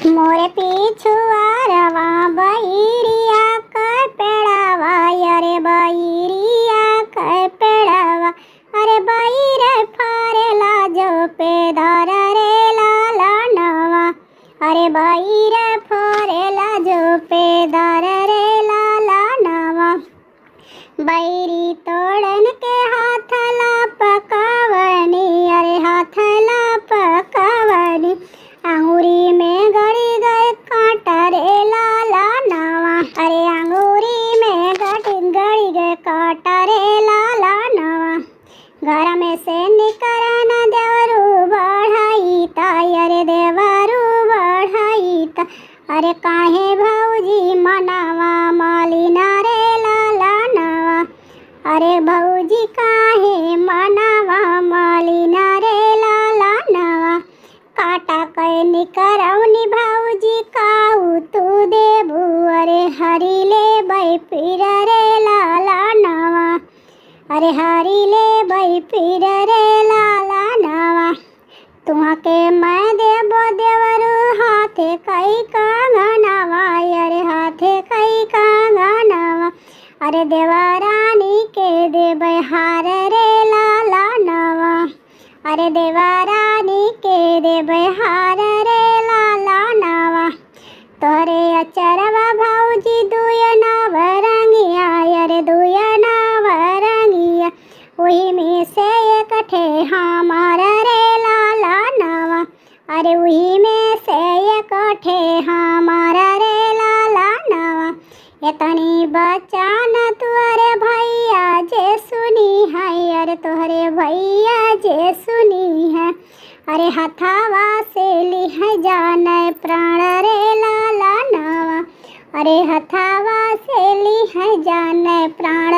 मोरे पिछुआरवा बहिरिया कर पेड़ावा अरे बहिरिया कर पेड़ावा अरे बहिर फरेला जो पेदार रे लाला नवा अरे बहिर फरेला जो पेदार रे लाला नवा बैरी तोड़न के हाथला पकावनी अरे हाथला पकावनी अंगूरी में गड़ी गए कांटा रे लाला नवा अरे अंगूरी में गड़ी गए कांटा रे लाला नवा घर में से निकरन देवरू बढ़ाई ता अरे देवरू बढ़ाई ता अरे काहे भौजी मनावा मालिना रे लाला नवा अरे भौजी काहे मनावा मालिना रे लाला नवा काटा कय निकरौनी भौजी काऊ तू देबू अरे हरी ले बै पीर रे लाला नवा अरे हरी ले बै पीर रे लाला नवा तुहा के मैं देबो देवरू हाथे कई कंगनवा अरे हाथे कई कंगनवा अरे देवरानी के देबै हार रे लाला नवा अरे देवरानी के देबै हार रे लाला नवा तोरे अचरवा भौजी दुय नव रंगिया अरे दुय नव रंगिया वही में से एक ठे हमार रे लाला नवा अरे वही में से एक ठे हमार रे लाला नवा इतनी बचान तुअरे भैया जे सुनी है अरे तोहरे भैया जे सुनी है अरे हथावा से लिह जाने प्राण रे लाला नवा अरे हथावा से लिह जाने प्राण